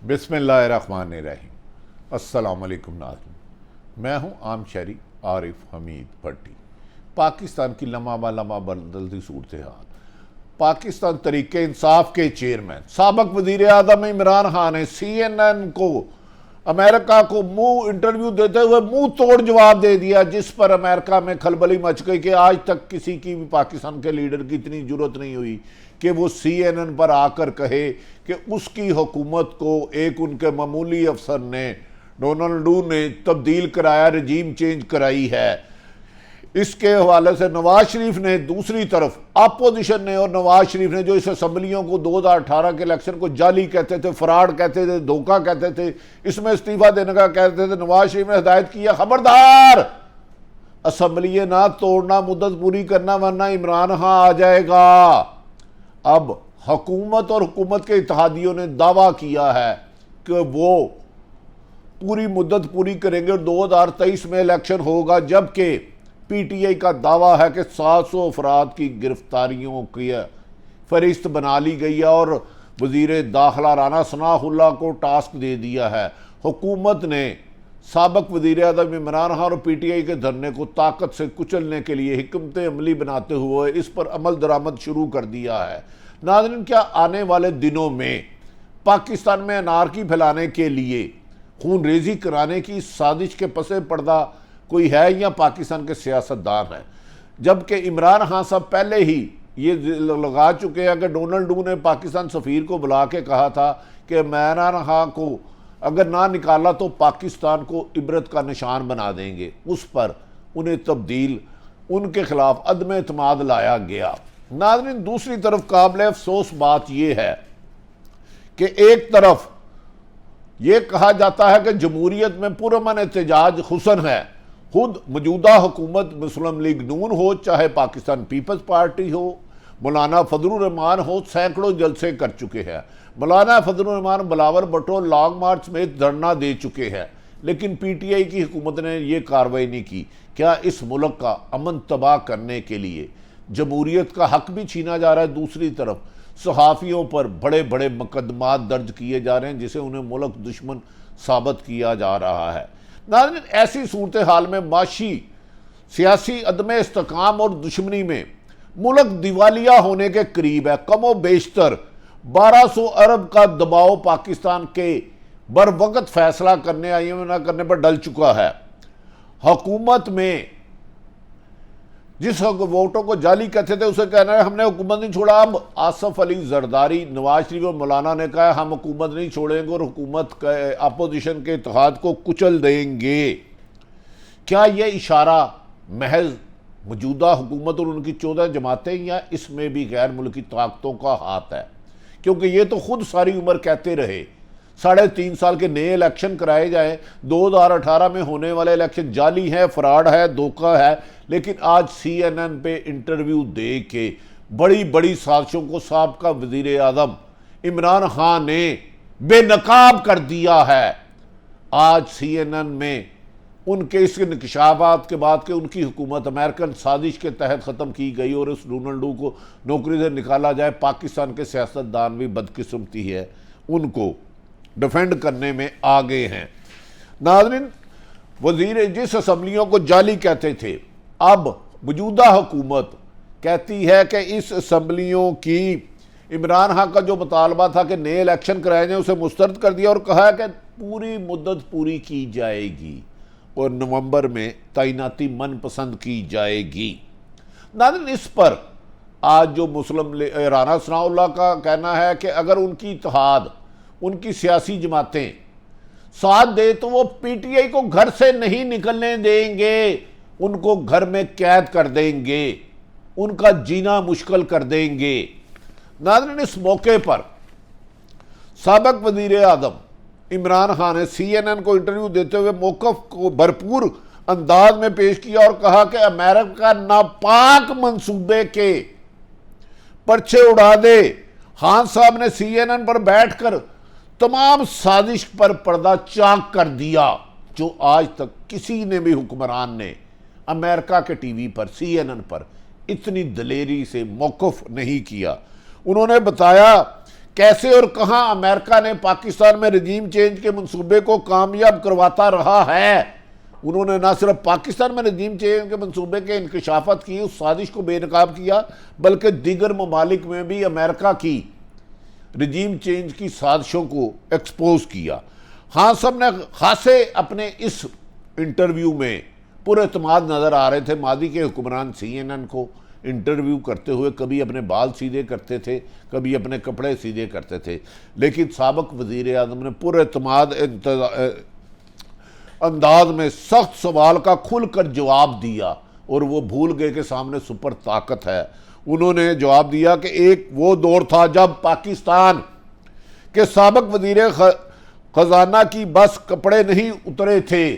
बिस्मिल्लाहिर्रहमानिर्रहीम। अस्सलामुअलैकुम नाज़रीन, मैं हूं आम शहरी आरिफ हमीद भट्टी। पाकिस्तान की लम्हा बदलती सूरत हाल। पाकिस्तान तरीके इंसाफ के चेयरमैन साबक वज़ीर आज़म इमरान खान ने CNN को अमेरिका को मुंह इंटरव्यू देते हुए मुंह तोड़ जवाब दे दिया, जिस पर अमेरिका में खलबली मच गई कि आज तक किसी की भी पाकिस्तान के लीडर की इतनी जरूरत नहीं हुई कि वो CNN पर आकर कहे कि उसकी हुकूमत को एक उनके मामूली अफसर ने डोनाल्ड ट्रंप ने तब्दील कराया, रजीम चेंज कराई है। इसके हवाले से नवाज शरीफ ने, दूसरी तरफ अपोजिशन ने और नवाज शरीफ ने जो इस असम्बलियों को 2018 के इलेक्शन को जाली कहते थे, फ्रॉड कहते थे, धोखा कहते थे, इसमें इस्तीफा देने का कहते थे, नवाज शरीफ ने हिदायत किया खबरदार असम्बलियां ना तोड़ना, मुद्दत पूरी करना वरना इमरान खान आ जाएगा। अब हुकूमत और हुकूमत के इत्तेहादियों ने दावा किया है कि वो पूरी मुद्दत पूरी करेंगे और 2023 में इलेक्शन होगा, जबकि PTI का दावा है कि 700 अफराद की गिरफ्तारियों की फहरिस्त बना ली गई है और वजीर दाखिला राना सनाउल्लाह को टास्क दे दिया है। हुकूमत ने साबक वजीर आज़म इमरान खान और PTI के धरने को ताकत से कुचलने के लिए हिकमत अमली बनाते हुए इस पर अमल दरामद शुरू कर दिया है। नाज़रीन, क्या आने वाले दिनों में पाकिस्तान में अनारकी फैलाने के लिए, खून रेजी कराने की साजिश के पसे पर्दा कोई है या पाकिस्तान के सियासतदान हैं? जबकि इमरान खान साहब पहले ही ये लगा चुके हैं कि डोनाल्ड ट्रंप ने पाकिस्तान सफ़ीर को बुला के कहा था कि इमरान खान को अगर ना निकाला तो पाकिस्तान को इबरत का निशान बना देंगे। उस पर उन्हें तब्दील, उनके खिलाफ अदम एतमाद लाया गया। नाज़रीन, दूसरी तरफ काबिल अफसोस बात यह है कि एक तरफ यह कहा जाता है कि जमहूरियत में पुरअमन एहतजाज हुसन है। खुद मौजूदा हुकूमत मुस्लिम लीग नून हो, चाहे पाकिस्तान पीपल्स पार्टी हो, मौलाना फजलुर रहमान हो, सैकड़ों जलसे कर चुके हैं। मौलाना फजलुर रहमान बिलावल भुट्टो लॉन्ग मार्च में धरना दे चुके हैं, लेकिन PTI की हुकूमत ने यह कार्रवाई नहीं की। क्या इस मुल्क का अमन तबाह करने के लिए जमहूरियत का हक भी छीना जा रहा है? दूसरी तरफ सहाफ़ियों पर बड़े बड़े मुकदमात दर्ज किए जा रहे हैं, जिसे उन्हें मुल्क दुश्मन साबित किया जा रहा है। नाज़रीन, ऐसी सूरत हाल में माशी सियासी अदम इस्तेकाम और दुश्मनी में मुल्क दिवालिया होने के करीब है। कमो बेशतर 1200 अरब का दबाव पाकिस्तान के बर वक्त फैसला करने, IMF ना करने पर डल चुका है। हुकूमत में जिस वोटों को जाली कहते थे उसे कहना है हमने हुकूमत नहीं छोड़ा। अब आसफ अली जरदारी, नवाज शरीफ और मौलाना ने कहा हम हुकूमत नहीं छोड़ेंगे और हुकूमत के अपोजिशन के इत्तेहाद को कुचल देंगे। क्या यह इशारा महज मौजूदा हुकूमत और उनकी 14 जमातें या इसमें भी गैर मुल्की ताकतों का हाथ है? क्योंकि ये तो खुद सारी उम्र कहते रहे 3.5 साल के नए इलेक्शन कराए जाए, 2018 में होने वाले इलेक्शन जाली है, फ्रॉड है, धोखा है, लेकिन आज CNN पे इंटरव्यू दे के बड़ी बड़ी साजिशों को साबका वजीर आज़म इमरान खान ने बेनकाब कर दिया है। आज CNN में उनके इस इंकशाफात के बाद कि उनकी हुकूमत अमेरिकन साजिश के तहत ख़त्म की गई और उस डोनाल्ड ट्रंप को नौकरी से निकाला जाए, पाकिस्तान के सियासतदान भी बदकिस्मती है, उनको डिफेंड करने में आगे हैं। नाज़रीन, वजीर जिस असम्बलियों को जाली कहते थे, अब मौजूदा हुकूमत कहती है कि इस असम्बलियों की इमरान खान का जो मुतालबा था कि नए इलेक्शन कराए जाए उसे मुस्तरद कर दिया और कहा है कि पूरी मुद्दत पूरी की जाएगी और नवंबर में तैनाती मनपसंद की जाएगी। नाज़रीन, इस पर आज जो मुस्लिम राना सनाउल्लाह का कहना है कि अगर उनकी इत्तेहाद, उनकी सियासी जमातें साथ दे तो वो PTI को घर से नहीं निकलने देंगे, उनको घर में कैद कर देंगे, उनका जीना मुश्किल कर देंगे। नाज़रीन, इस मौके पर साबक वज़ीर आज़म इमरान खान ने CNN को इंटरव्यू देते हुए मौक़िफ़ को भरपूर अंदाज में पेश किया और कहा कि अमेरिका नापाक मंसूबे के पर्चे उड़ा दे। खान साहब ने CNN पर बैठकर तमाम साजिश पर पर्दा चाक कर दिया, जो आज तक किसी ने भी हुक्मरान ने अमेरिका के TV पर, CNN पर इतनी दलेरी से मौक़िफ़ नहीं किया। उन्होंने बताया कैसे और कहां अमेरिका ने पाकिस्तान में रजीम चेंज के मंसूबे को कामयाब करवाता रहा है। उन्होंने ना सिर्फ पाकिस्तान में रजीम चेंज के मंसूबे के इंकशाफत की, उस साजिश को बेनकाब किया, बल्कि दीगर ममालिक में भी अमेरिका की रजीम चेंज की साजिशों को एक्सपोज किया। हाँ साहब ने खासे अपने इस इंटरव्यू में पुरएतमाद नज़र आ रहे थे। मादी के हुक्मरान CNN को इंटरव्यू करते हुए कभी अपने बाल सीधे करते थे, कभी अपने कपड़े सीधे करते थे, लेकिन साबिक वज़ीर आज़म ने पुरएतमाद अंदाज में सख्त सवाल का खुलकर जवाब दिया और वो भूल गए कि सामने सुपर ताकत है। उन्होंने जवाब दिया कि एक वो दौर था जब पाकिस्तान के साबिक वज़ीर ख़जाना की बस कपड़े नहीं उतरे थे,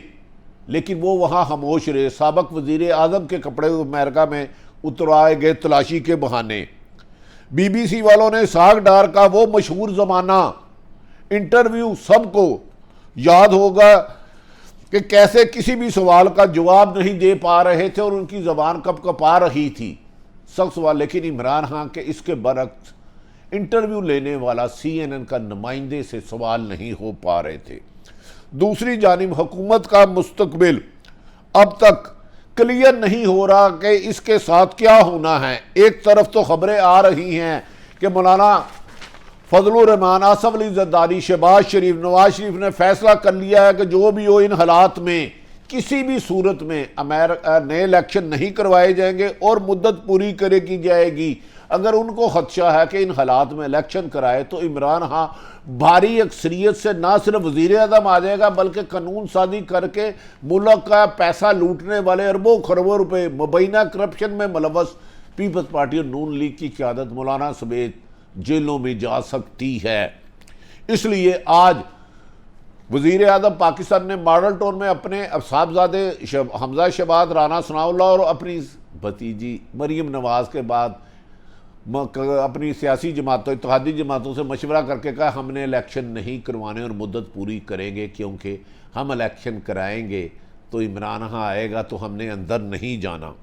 लेकिन वो वहाँ खामोश रहे। साबिक वज़ीर आज़म के कपड़े अमेरिका में उतराए गए तलाशी के बहाने। BBC वालों ने साग डार का वो मशहूर ज़माना इंटरव्यू सबको याद होगा कि कैसे किसी भी सवाल का जवाब नहीं दे पा रहे थे और उनकी ज़बान कपकपा रही थी। सख्त सवाल, लेकिन इमरान खान के इसके बरक्स इंटरव्यू लेने वाला CNN का नुमाइंदे से सवाल नहीं हो पा रहे थे। दूसरी जानिब हुकूमत का मुस्तकबिल अब तक क्लियर नहीं हो रहा कि इसके साथ क्या होना है। एक तरफ तो खबरें आ रही हैं कि मौलाना फजलुर रहमान, आसफ अली जरदारी, शहबाज शरीफ, नवाज शरीफ ने फैसला कर लिया है कि जो भी हो इन हालात में किसी भी सूरत में अमेरिका नए इलेक्शन नहीं करवाए जाएंगे और मुद्दत पूरी करे की जाएगी। अगर उनको खदशा है कि इन हालात में इलेक्शन कराए तो इमरान खान भारी अक्सरियत से ना सिर्फ वज़ीर आज़म आ जाएगा बल्कि कानून साजी करके मुल्क का पैसा लूटने वाले अरबों खरबों रुपए मुबैना करप्शन में मुलव्वस पीपल्स पार्टी और नून लीग की क़यादत मौलाना समेत जेलों में जा सकती है। इसलिए आज वज़ीर आज़म पाकिस्तान ने मॉडल टाउन में अपने साहबजादे हमजा शहबाज, राना सनाउल्लाह और अपनी भतीजी मरीम नवाज़ के बाद अपनी सियासी जमातों, इत्तेहादी जमातों से मशवरा करके कहा हमने इलेक्शन नहीं करवाने और मुद्दत पूरी करेंगे, क्योंकि हम इलेक्शन कराएंगे तो इमरान खान आएगा तो हमने अंदर नहीं जाना।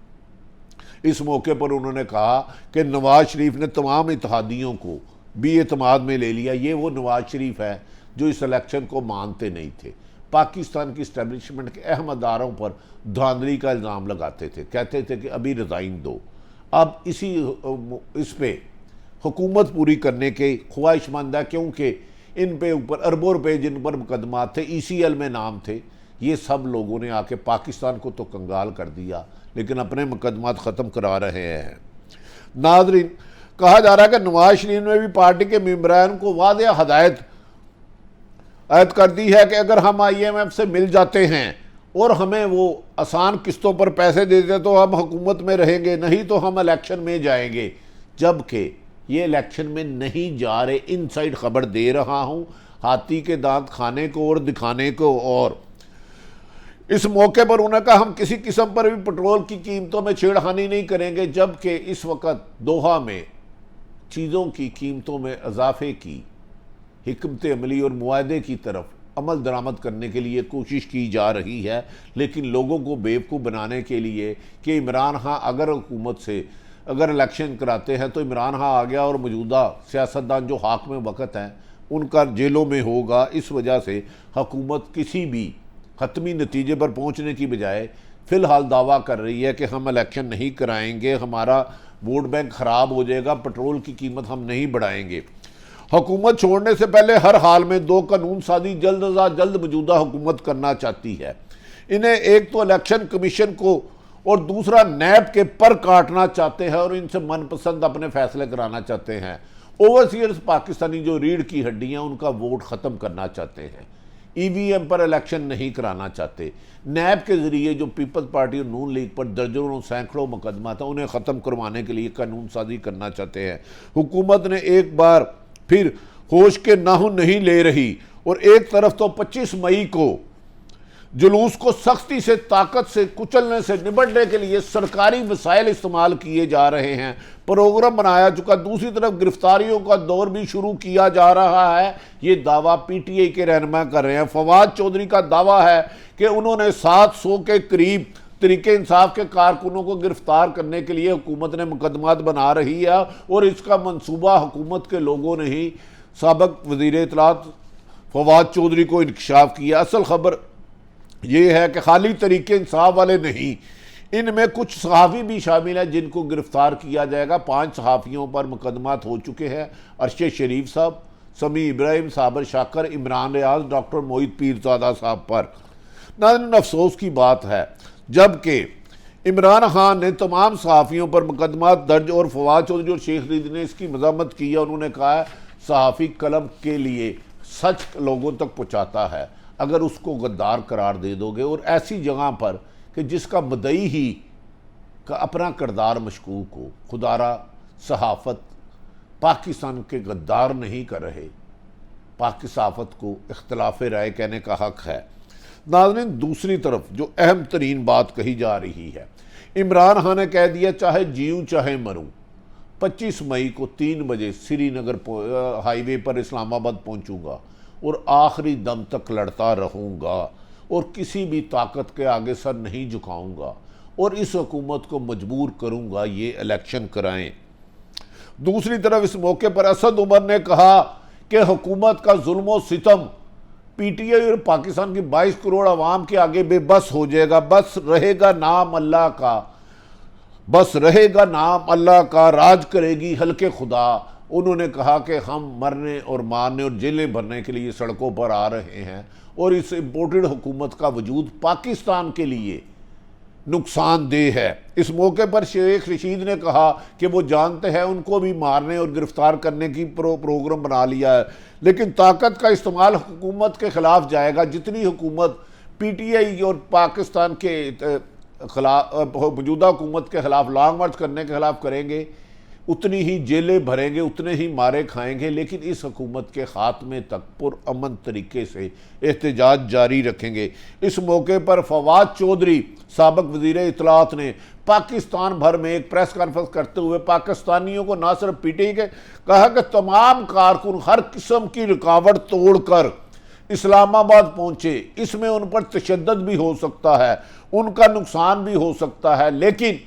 इस मौके पर उन्होंने कहा कि नवाज शरीफ ने तमाम इत्तेहादियों को भी एतमाद में ले लिया। ये वो नवाज शरीफ है जो इस इलेक्शन को मानते नहीं थे। पाकिस्तान की इस्टेब्लिशमेंट के अहम अदारों पर धांधली का इल्ज़ाम लगाते थे, कहते थे कि अभी रिज़ाइन दो। अब इस पे हुकूमत पूरी करने के ख्वाहिशमंद है, क्योंकि इन पे ऊपर अरबों रुपए जिन पर मुकदमात थे, ECL में नाम थे, ये सब लोगों ने आके पाकिस्तान को तो कंगाल कर दिया लेकिन अपने मुकदमात ख़त्म करा रहे हैं। नाज़रीन, कहा जा रहा है कि नवाज शरीफ ने भी पार्टी के मेंबरान को वाज़ेह हदायत कर दी है कि अगर हम IMF से मिल जाते हैं और हमें वो आसान किस्तों पर पैसे दे देते तो हम हुकूमत में रहेंगे, नहीं तो हम इलेक्शन में जाएंगे। जबकि ये इलेक्शन में नहीं जा रहे, इनसाइड खबर दे रहा हूँ, हाथी के दांत खाने को और दिखाने को। और इस मौके पर उन्होंने कहा हम किसी किस्म पर भी पेट्रोल की कीमतों में छेड़खानी नहीं करेंगे, जबकि इस वक्त दोहा में चीज़ों की कीमतों में इजाफे की हिकमत अमली और मुआहदे की तरफ अमल दरामद करने के लिए कोशिश की जा रही है, लेकिन लोगों को बेवकूफ़ बनाने के लिए कि इमरान खान अगर हुकूमत से अगर इलेक्शन कराते हैं तो इमरान खान आ गया और मौजूदा सियासतदान जो हाकिम वक्त हैं उनका जेलों में होगा। इस वजह से हुकूमत किसी भी हतमी नतीजे पर पहुँचने की बजाय फ़िलहाल दावा कर रही है कि हम इलेक्शन नहीं कराएंगे, हमारा वोट बैंक ख़राब हो जाएगा, पेट्रोल की कीमत हम नहीं बढ़ाएंगे। हुकूमत छोड़ने से पहले हर हाल में 2 कानून साजी जल्द अज जल्द मौजूदा हुकूमत करना चाहती है। इन्हें एक तो इलेक्शन कमीशन को और दूसरा नैब के पर काटना चाहते हैं और इनसे मनपसंद अपने फैसले कराना चाहते हैं। ओवरसीयर्स पाकिस्तानी जो रीढ़ की हड्डी हैं उनका वोट ख़त्म करना चाहते हैं। EVM पर इलेक्शन नहीं कराना चाहते। नैब के ज़रिए जो पीपल्स पार्टी और नून लीग पर दर्जनों सैकड़ों मुकदमा था उन्हें ख़त्म करवाने के लिए कानून साजी करना चाहते हैं। हुकूमत ने एक बार फिर होश के नाखून नहीं ले रही और एक तरफ तो 25 मई को जुलूस को सख्ती से ताकत से कुचलने से निपटने के लिए सरकारी वसाइल इस्तेमाल किए जा रहे हैं, प्रोग्राम बनाया चुका। दूसरी तरफ गिरफ्तारियों का दौर भी शुरू किया जा रहा है। ये दावा PTI के रहनुमा कर रहे हैं। फवाद चौधरी का दावा है कि उन्होंने 700 के करीब तरीके इंसाफ के कारकुनों को गिरफ्तार करने के लिए हुकूमत ने मुकदमात बना रही है और इसका मंसूबा हुकूमत के लोगों ने ही साबक वज़ीर इत्तलात फवाद चौधरी को इंकशाफ किया। असल खबर ये है कि खाली तरीके इंसाफ वाले नहीं, इनमें कुछ सहाफ़ी भी शामिल हैं जिनको गिरफ्तार किया जाएगा। 5 सहाफ़ियों पर मुकदमात हो चुके हैं, अरशद शरीफ साहब, समी इब्राहिम, साबर शाकर, इमरान रियाज, डॉक्टर मोहित पीरजादा साहब पर। नाज़रीन, अफसोस की बात है जबकि इमरान खान ने तमाम सहाफ़ियों पर मुकदमात दर्ज और फवाद चौधरी और शेख रशीद ने इसकी मज़म्मत की है। उन्होंने कहा है सहाफ़ी कलम के लिए सच लोगों तक पहुँचाता है, अगर उसको गद्दार करार दे दोगे और ऐसी जगह पर कि जिसका मदई ही का अपना किरदार मशकूक हो, खुदारा सहाफ़त पाकिस्तान के गद्दार नहीं कर रहे, पाकि सहाफ़त को इख्तिलाफ राय कहने का हक़ है। नाज़रीन, दूसरी तरफ जो अहम तरीन बात कही जा रही है, इमरान खान ने कह दिया चाहे जीऊँ चाहे मरूँ, 25 मई को 3 बजे श्रीनगर हाईवे पर इस्लामाबाद पहुँचूँगा और आखिरी दम तक लड़ता रहूँगा और किसी भी ताकत के आगे सर नहीं झुकाऊँगा और इस हुकूमत को मजबूर करूँगा ये इलेक्शन कराएं। दूसरी तरफ इस मौके पर असद उमर ने कहा कि हुकूमत का जुल्म और सितम पीटीआई और पाकिस्तान की 22 करोड़ आवाम के आगे बेबस हो जाएगा। बस रहेगा नाम अल्लाह का, बस रहेगा नाम अल्लाह का, राज करेगी हल्के खुदा। उन्होंने कहा कि हम मरने और मारने और जेलें भरने के लिए सड़कों पर आ रहे हैं और इस इम्पोर्टेड हुकूमत का वजूद पाकिस्तान के लिए नुकसानदेह है। इस मौके पर शेख रशीद ने कहा कि वो जानते हैं उनको भी मारने और गिरफ्तार करने की प्रोग्राम बना लिया है, लेकिन ताकत का इस्तेमाल हुकूमत के ख़िलाफ़ जाएगा। जितनी हुकूमत पीटीआई और पाकिस्तान के खिलाफ मौजूदा हुकूमत के ख़िलाफ़ लॉन्ग मार्च करने के ख़िलाफ़ करेंगे, उतनी ही जेलें भरेंगे, उतने ही मारे खाएंगे, लेकिन इस हुकूमत के ख़ात्मे तक पुरअमन तरीके से एहतजाज जारी रखेंगे। इस मौके पर फवाद चौधरी साबक वज़ीर इत्तलात ने पाकिस्तान भर में एक प्रेस कॉन्फ्रेंस करते हुए पाकिस्तानियों को न सिर्फ पीटीआई के कहा कि तमाम कारकुन हर किस्म की रुकावट तोड़कर इस्लामाबाद पहुँचे, इसमें उन पर तशद्दुद भी हो सकता है, उनका नुकसान भी हो सकता है, लेकिन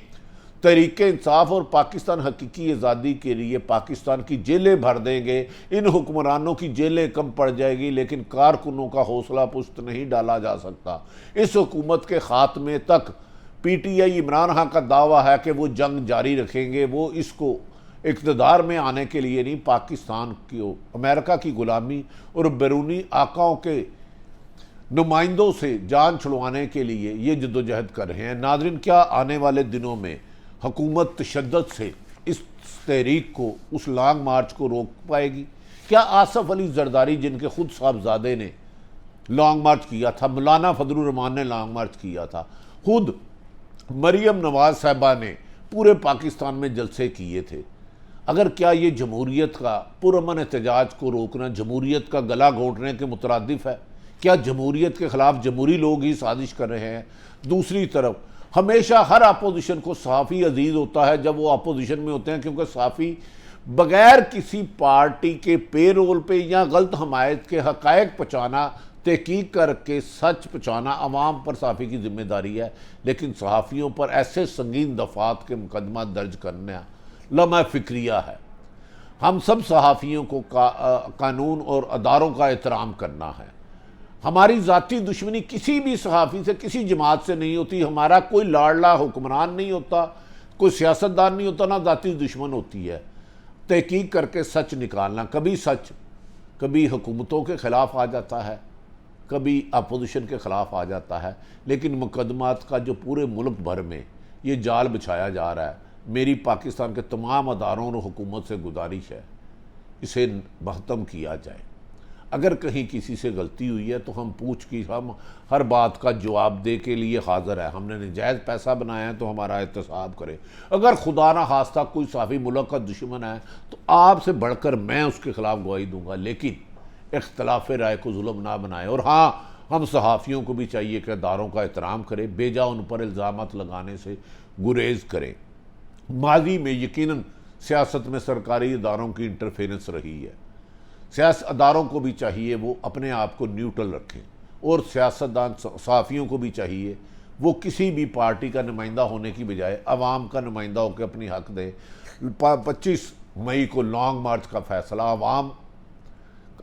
तरीके इंसाफ और पाकिस्तान हकीकी आज़ादी के लिए पाकिस्तान की जेलें भर देंगे। इन हुक्मरानों की जेलें कम पड़ जाएगी, लेकिन कारकुनों का हौसला पुस्त नहीं डाला जा सकता। इस हुकूमत के ख़ात्मे तक पीटीआई इमरान खान का दावा है कि वो जंग जारी रखेंगे। वो इसको इक़्तिदार में आने के लिए नहीं, पाकिस्तान की अमेरिका की ग़ुलामी और बैरूनी आकाओं के नुमाइंदों से जान छुड़वाने के लिए ये जद्दोजहद कर रहे हैं। नाज़रीन, क्या आने वाले दिनों में हुकूमत तशद्दुद से इस तहरीक को, उस लॉन्ग मार्च को रोक पाएगी? क्या आसफ अली जरदारी, जिनके खुद साहबजादे ने लॉन्ग मार्च किया था, मौलाना फजलुर रहमान ने लॉन्ग मार्च किया था, खुद मरियम नवाज साहबा ने पूरे पाकिस्तान में जलसे किए थे, अगर क्या ये जमहूरियत का पुरअमन एहतजाज को रोकना जमहूरियत का गला घोंटने के मुतरादिफ है? क्या जमहूरियत के ख़िलाफ़ जमहूरी लोग ही साजिश कर रहे हैं? दूसरी तरफ हमेशा हर अपोजिशन को सहाफ़ी अजीज़ होता है जब वो अपोजिशन में होते हैं, क्योंकि सहाफ़ी बग़ैर किसी पार्टी के पे रोल पे या गलत हमायत के हक़ायक़ पहुँचाना, तहकीक करके सच पहुँचाना अवाम पर सहाफ़ी की जिम्मेदारी है। लेकिन सहाफ़ियों पर ऐसे संगीन दफ़ात के मुकदमा दर्ज करना लम्हा फ़िक्रिया है। हम सब सहाफ़ियों को कानून और अदारों का एहतराम करना है। हमारी ज़ाती दुश्मनी किसी भी सहाफ़ी से, किसी जमात से नहीं होती। हमारा कोई लाडला हुक्मरान नहीं होता, कोई सियासतदान नहीं होता, ना ज़ाती दुश्मन होती है। तहकीक करके सच निकालना, कभी सच कभी हुकूमतों के ख़िलाफ़ आ जाता है, कभी अपोजिशन के ख़िलाफ़ आ जाता है, लेकिन मुकदमात का जो पूरे मुल्क भर में ये जाल बिछाया जा रहा है, मेरी पाकिस्तान के तमाम अदारों और हुकूमत से गुजारिश है इसे महतम किया जाए। अगर कहीं किसी से गलती हुई है तो हम हम हर बात का जवाब दे के लिए हाज़िर है। हमने नजायज़ पैसा बनाया है तो हमारा एहतसाब करें। अगर खुदा ना खास्ता कोई सहाफ़ी मुल्क का दुश्मन है तो आपसे बढ़कर मैं उसके ख़िलाफ़ गवाही दूंगा, लेकिन इख्तिलाफ राय को जुल्म ना बनाए। और हाँ, हम सहाफ़ियों को भी चाहिए कि अदारों का एहतराम करें, बेजा उन पर इल्ज़ामात लगाने से गुरेज़ करें। माजी में यकीनन सियासत में सरकारी इदारों की इंटरफेरेंस रही है। सियासत अदारों को भी चाहिए वो अपने आप को न्यूट्रल रखें, और सियासतदान सहाफ़ियों को भी चाहिए वो किसी भी पार्टी का नुमाइंदा होने की बजाय अवाम का नुमाइंदा होकर अपनी हक दें। 25 मई को लॉन्ग मार्च का फ़ैसला अवाम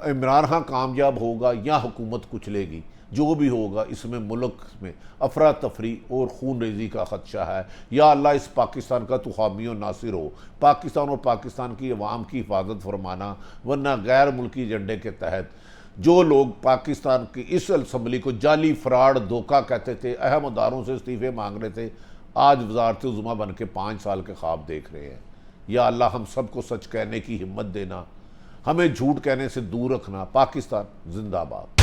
इमरान खान कामयाब होगा या हुकूमत कुचलेगी, जो भी होगा इसमें मुल्क में अफरा तफरी और खून रेजी का खदशा है। या अल्लाह इस पाकिस्तान का तो हामी और नासिर हो, पाकिस्तान और पाकिस्तान की अवाम की हिफाजत फरमाना, वरना गैर मुल्की एजेंडे के तहत जो लोग पाकिस्तान की इस असम्बली को जाली फ्रॉड धोखा कहते थे, अहम अदारों से इस्तीफे मांग रहे थे, आज वजारत उज़्मा बन के 5 साल के ख्वाब देख रहे हैं। या अल्लाह हम सबको सच कहने की हिम्मत देना, हमें झूठ कहने से दूर रखना। पाकिस्तान जिंदाबाद।